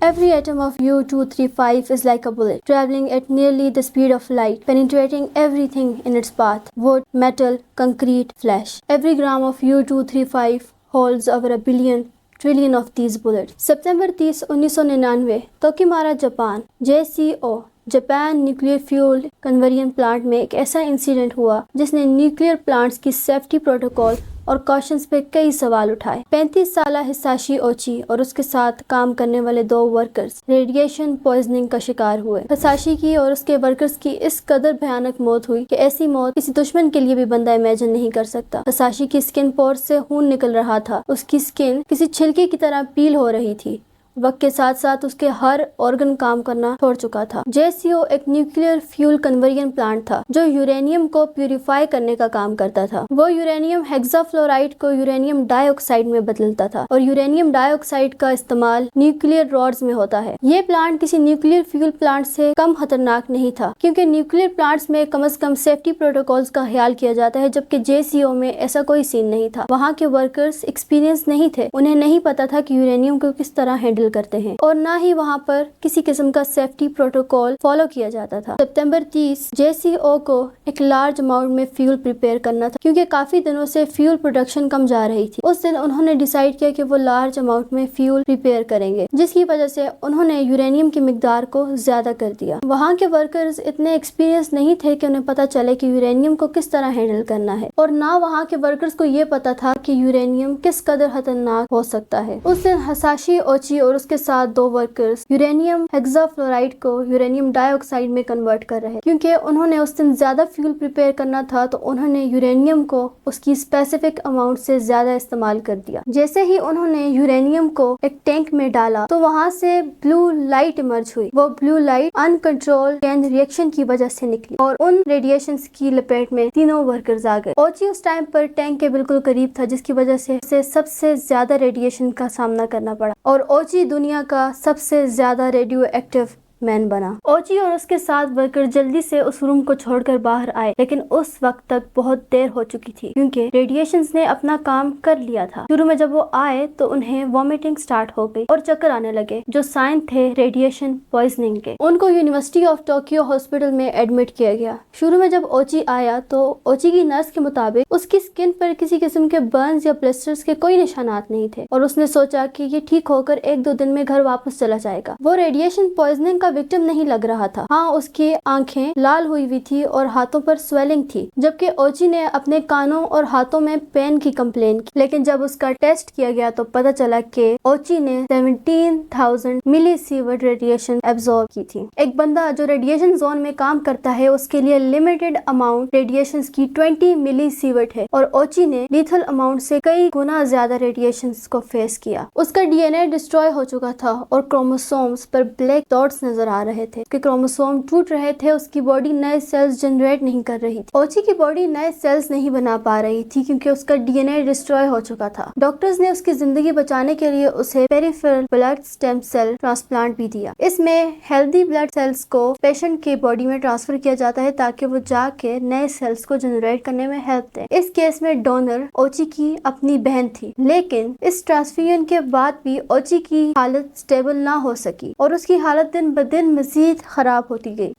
Every atom of U-235 is like a bullet, traveling at nearly the speed of light, penetrating everything in its path: wood, metal, concrete, flesh. Every gram of U-235 holds over a billion trillion of these bullet. सितंबर 30, 1999 Tokaimura Japan JCO Japan nuclear fuel conversion plant में एक ऐसा incident हुआ जिसने nuclear plants की safety protocol और cautions पे कई सवाल उठाए। 35 साला हिसाशी ओची और उसके साथ काम करने वाले 2 वर्कर्स रेडिएशन पॉइजनिंग का शिकार हुए। हिसाशी की और उसके वर्कर्स की इस कदर भयानक मौत हुई कि ऐसी मौत किसी दुश्मन के लिए भी बंदा इमेजिन नहीं कर सकता। हिसाशी की स्किन पोर्स से खून निकल रहा था, उसकी स्किन किसी छिलके की तरह पील हो रही थी। वक्त के साथ साथ उसके हर ऑर्गन काम करना छोड़ चुका था। JCO एक न्यूक्लियर फ्यूल कन्वर्जन प्लांट था जो यूरेनियम को प्यूरिफाई करने का काम करता था। वो यूरेनियम हेक्साफ्लोराइड को यूरेनियम डाइऑक्साइड में बदलता था और यूरेनियम डाइऑक्साइड का इस्तेमाल न्यूक्लियर रॉड्स में होता है। ये प्लांट किसी न्यूक्लियर फ्यूल प्लांट से कम खतरनाक नहीं था, क्योंकि न्यूक्लियर प्लांट्स में कम से कम सेफ्टी प्रोटोकॉल्स का ख्याल किया जाता है, जबकि JCO में ऐसा कोई सीन नहीं था। वहाँ के वर्कर्स एक्सपीरियंस नहीं थे, उन्हें नहीं पता था कि यूरेनियम को किस तरह हैंडल करते हैं और ना ही वहाँ पर किसी किस्म का सेफ्टी प्रोटोकॉल फॉलो किया जाता था। सितंबर 30 JCO को एक लार्ज अमाउंट में फ्यूल प्रिपेयर करना था, क्योंकि काफी दिनों से फ्यूल प्रोडक्शन कम जा रही थी। उस दिन उन्होंने डिसाइड किया कि वो लार्ज अमाउंट में फ्यूल प्रिपेयर करेंगे, जिसकी वजह से उन्होंने यूरेनियम की मिकदार को ज्यादा कर दिया। वहाँ के वर्कर्स इतने एक्सपीरियंस नहीं थे कि उन्हें पता चले कि यूरेनियम को किस तरह हैंडल करना है, और ना वहाँ के वर्कर्स को ये पता था कि यूरेनियम किस कदर खतरनाक हो सकता है। उस दिन हिसाशी ओची और उसके साथ 2 वर्कर्स यूरेनियम हेक्साफ्लोराइड को यूरेनियम डाइऑक्साइड में कन्वर्ट कर रहे, क्योंकि उन्होंने उस दिन ज्यादा फ्यूल प्रिपेयर करना था, तो उन्होंने यूरेनियम को उसकी स्पेसिफिक अमाउंट से ज्यादा इस्तेमाल कर दिया। जैसे ही उन्होंने यूरेनियम को एक टैंक में डाला तो वहाँ से ब्लू लाइट इमर्ज हुई। वो blue light uncontrolled chain reaction की वजह से निकली और उन रेडिएशंस की लपेट में तीनों वर्कर्स आ गए। ओची उस टाइम पर टैंक के बिल्कुल करीब था, जिसकी वजह से उसे सबसे ज्यादा रेडिएशन का सामना करना पड़ा और ओची दुनिया का सबसे ज्यादा रेडियो एक्टिव मैन बना। ओची और उसके साथ वर्कर जल्दी से उस रूम को छोड़कर बाहर आए, लेकिन उस वक्त तक बहुत देर हो चुकी थी, क्योंकि रेडिएशंस ने अपना काम कर लिया था। शुरू में जब वो आए तो उन्हें वॉमिटिंग स्टार्ट हो गई और चक्कर आने लगे, जो साइन थे रेडिएशन पॉइजनिंग के। उनको यूनिवर्सिटी ऑफ टोक्यो हॉस्पिटल में एडमिट किया गया। शुरू में जब ओची आया तो ओची की नर्स के मुताबिक उसकी स्किन पर किसी किस्म के बर्न्स या ब्लिस्टर्स के कोई निशानात नहीं थे, और उसने सोचा कि ये ठीक होकर 1-2 दिन में घर वापस चला जाएगा। वो रेडिएशन पॉइजनिंग विक्टिम नहीं लग रहा था। हाँ, उसकी आंखें लाल हुई हुई थी और हाथों पर स्वेलिंग थी, जबकि ओची ने अपने कानों और हाथों में पेन की कंप्लेन की। लेकिन जब उसका टेस्ट किया गया तो पता चला कि ओची ने 17,000 मिलीसीवर्ट रेडिएशन एब्जॉर्ब की थी। एक बंदा जो रेडिएशन जोन में काम करता है, उसके लिए लिमिटेड अमाउंट रेडिएशन की 20 मिलीसीवर्ट है, और ओची ने लीथल अमाउंट से कई गुना ज्यादा रेडिएशन को फेस किया। उसका DNA डिस्ट्रॉय हो चुका था और क्रोमोसोम्स पर ब्लैक डॉट्स नजर आ रहे थे। उसके क्रोमोसोम टूट रहे थे, उसकी बॉडी नए सेल्स जनरेट नहीं कर रही थी। ओची की बॉडी नए सेल्स नहीं बना पा रही थी, क्योंकि उसका DNA डिस्ट्रॉय हो चुका था। डॉक्टर्स ने उसकी जिंदगी बचाने के लिए उसे peripheral blood stem cell transplant भी दिया। इसमें हेल्दी ब्लड सेल्स को पेशेंट के बॉडी में ट्रांसफर किया जाता है ताकि वो जाके नए सेल्स को जनरेट करने में हेल्प दे। इस केस में डोनर ओची की अपनी बहन थी, लेकिन इस ट्रांसफ्यूजन के बाद भी ओची की हालत स्टेबल ना हो सकी और उसकी हालत दिन ब दिन मजीद खराब होती गई।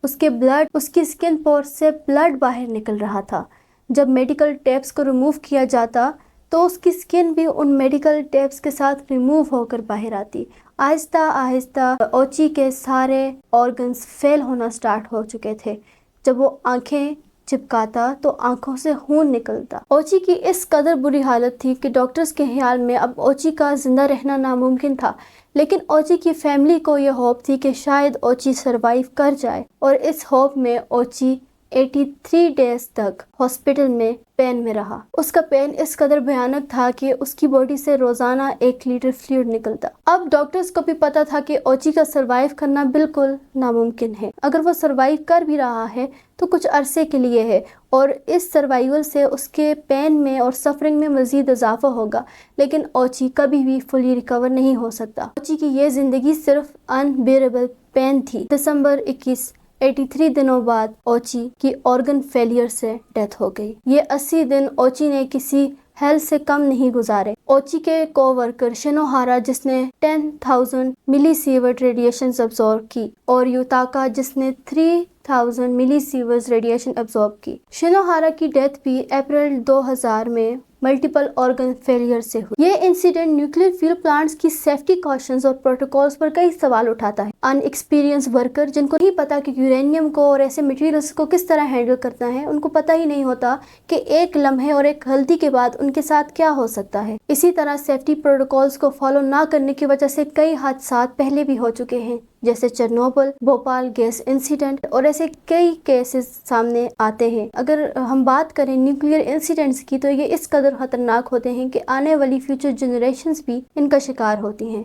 उसकी स्किन पोर से ब्लड बाहर निकल रहा था। जब मेडिकल टेप्स को रिमूव किया जाता तो उसकी स्किन भी उन मेडिकल टेप्स के साथ रिमूव होकर बाहर आती। आहिस्ता आहिस्ता ओची के सारे ऑर्गन्स फेल होना स्टार्ट हो चुके थे। जब वो आंखें चिपकाता तो आंखों से खून निकलता। ओची की इस कदर बुरी हालत थी कि डॉक्टर्स के ख्याल में अब ओची का जिंदा रहना नामुमकिन था, लेकिन ओची की फैमिली को यह होप थी कि शायद ओची सरवाइव कर जाए, और इस होप में ओची 83 डेज तक हॉस्पिटल में पेन में रहा। उसका पेन इस कदर भयानक था कि उसकी बॉडी से रोजाना 1 लीटर फ्लूइड निकलता। अब डॉक्टर्स को भी पता था कि ओची का सरवाइव करना बिल्कुल नामुमकिन है। अगर वो सरवाइव कर भी रहा है तो कुछ अरसे के लिए है, और इस सर्वाइवल से उसके पेन में और सफरिंग में मजीद इजाफा होगा, लेकिन ओची कभी भी फुली रिकवर नहीं हो सकता। ओची की ये जिंदगी सिर्फ अनबेरेबल पेन थी। दिसंबर 21 83 दिनों बाद ओची की ऑर्गन फेलियर से डेथ हो गई। ये 80 दिन ओची ने किसी हेल्थ से कम नहीं गुजारे। ओची के कोवर्कर शिनोहारा जिसने 10,000 मिलीसीवर्ट रेडिएशन अब्सॉर्ब की और यूताका जिसने 3,000 मिलीसीवर्स रेडिएशन अब्सॉर्ब की। शिनोहारा की डेथ भी अप्रैल 2000 में मल्टीपल ऑर्गन फेलियर से हुई। ये इंसिडेंट न्यूक्लियर फ्यूल प्लांट्स की सेफ्टी कॉशंस और प्रोटोकॉल्स पर कई सवाल उठाता है। अनएक्सपीरियंस वर्कर जिनको नहीं पता कि यूरेनियम को और ऐसे मटेरियल्स को किस तरह हैंडल करना है, उनको पता ही नहीं होता कि एक लम्हे और एक गलती के बाद उनके साथ क्या हो सकता है। इसी तरह सेफ्टी प्रोटोकॉल्स को फॉलो ना करने की वजह से कई हादसा पहले भी हो चुके हैं, जैसे चेरनोबिल, भोपाल गैस इंसिडेंट और ऐसे कई केसेस सामने आते हैं। अगर हम बात करें न्यूक्लियर इंसिडेंट्स की तो ये इस कदर खतरनाक होते हैं कि आने वाली फ्यूचर जनरेशंस भी इनका शिकार होती हैं।